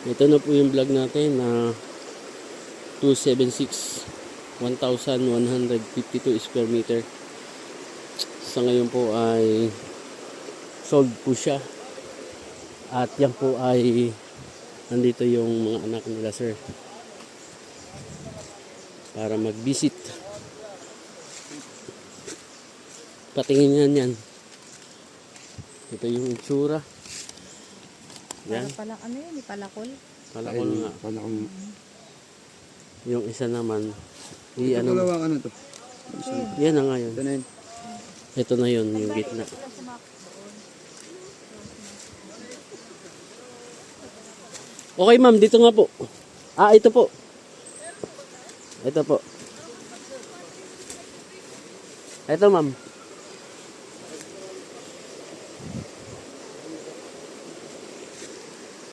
Ito na po yung vlog natin na 276 1,152 square meter. Sa ngayon po ay sold po siya. At yan po ay nandito yung mga anak nila, sir, para mag-visit. Patingin yan. Ito yung itsura. Yan. Para ano yun? Palakol? Palakol nga. Palakol. Yung isa naman. Ito dalawang ano to? Yan na nga yun. Ito na yun. Ito na yun, yung gitna. Okay ma'am, dito nga po. Ito po. Ito po. Ito ma'am.